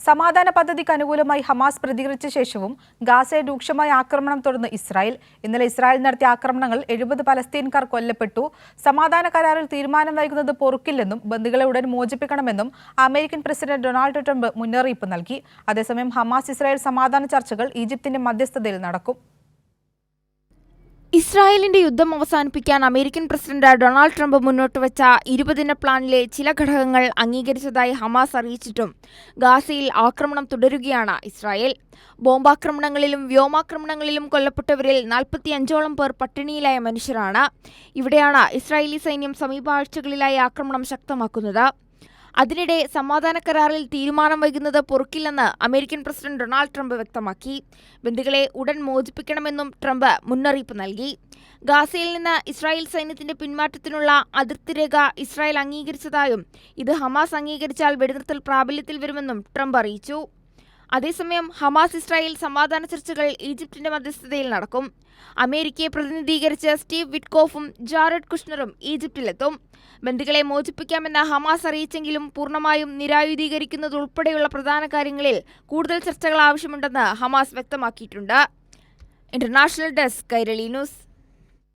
സമാധാന പദ്ധതിക്ക് അനുകൂലമായി ഹമാസ് പ്രതികരിച്ച ശേഷവും ഗാസയെ രൂക്ഷമായ ആക്രമണം തുടർന്ന് ഇസ്രായേൽ. ഇന്നലെ ഇസ്രായേൽ നടത്തിയ ആക്രമണങ്ങൾ 70 പലസ്തീൻകാർ കൊല്ലപ്പെട്ടു. സമാധാന കരാറിൽ തീരുമാനം വൈകുന്നത് പൊറുക്കില്ലെന്നും ബന്ദികളെ ഉടൻ മോചിപ്പിക്കണമെന്നും അമേരിക്കൻ പ്രസിഡന്റ് ഡൊണാൾഡ് ട്രംപ് മുന്നറിയിപ്പ് നൽകി. അതേസമയം ഹമാസ് ഇസ്രായേൽ സമാധാന ചർച്ചകൾ ഈജിപ്തിന്റെ മധ്യസ്ഥതയിൽ നടക്കും. ഇസ്രായേലിന്റെ യുദ്ധം അവസാനിപ്പിക്കാൻ അമേരിക്കൻ പ്രസിഡന്റ് ഡൊണാൾഡ് ട്രംപ് മുന്നോട്ട് വെച്ച 20-ദിന പ്ലാനിലെ ചില ഘടകങ്ങൾ അംഗീകരിച്ചതായി ഹമാസ് അറിയിച്ചിട്ടും ഗാസയിൽ ആക്രമണം തുടരുകയാണ് ഇസ്രായേൽ. ബോംബാക്രമണങ്ങളിലും വ്യോമാക്രമണങ്ങളിലും കൊല്ലപ്പെട്ടവരിൽ 45ഓളം പേർ പട്ടിണിയിലായ മനുഷ്യരാണ്. ഇവിടെയാണ് ഇസ്രായേലി സൈന്യം സമീപ ആഴ്ചകളിലായി ആക്രമണം ശക്തമാക്കുന്നത്. അതിനിടെ സമാധാന കരാറിൽ തീരുമാനം വൈകുന്നത് പൊറുക്കില്ലെന്ന് അമേരിക്കൻ പ്രസിഡന്റ് ഡൊണാൾഡ് ട്രംപ് വ്യക്തമാക്കി. ബന്ദികളെ ഉടൻ മോചിപ്പിക്കണമെന്നും ട്രംപ് മുന്നറിയിപ്പ് നൽകി. ഗാസയിൽ നിന്ന് ഇസ്രായേൽ സൈന്യത്തിന്റെ പിന്മാറ്റത്തിനുള്ള അതിർത്തി രേഖ ഇസ്രായേൽ അംഗീകരിച്ചതായും ഇത് ഹമാസ് അംഗീകരിച്ചാൽ വെടിനിർത്തൽ പ്രാബല്യത്തിൽ വരുമെന്നും ട്രംപ് അറിയിച്ചു. അതേസമയം ഹമാസ് ഇസ്രായേൽ സമാധാന ചർച്ചകൾ ഈജിപ്തിന്റെ മധ്യസ്ഥതയിൽ നടക്കും. അമേരിക്കയെ പ്രതിനിധീകരിച്ച് സ്റ്റീവ് വിറ്റ്കോഫും ജാറഡ് കുഷ്ണറും ഈജിപ്തിലെത്തും. ബന്ദികളെ മോചിപ്പിക്കാമെന്ന് ഹമാസ് അറിയിച്ചെങ്കിലും പൂർണ്ണമായും നിരായുധീകരിക്കുന്നതുൾപ്പെടെയുള്ള പ്രധാന കാര്യങ്ങളിൽ കൂടുതൽ ചർച്ചകൾ ആവശ്യമുണ്ടെന്ന് ഹമാസ് വ്യക്തമാക്കിയിട്ടുണ്ട്. International desk Kairali news.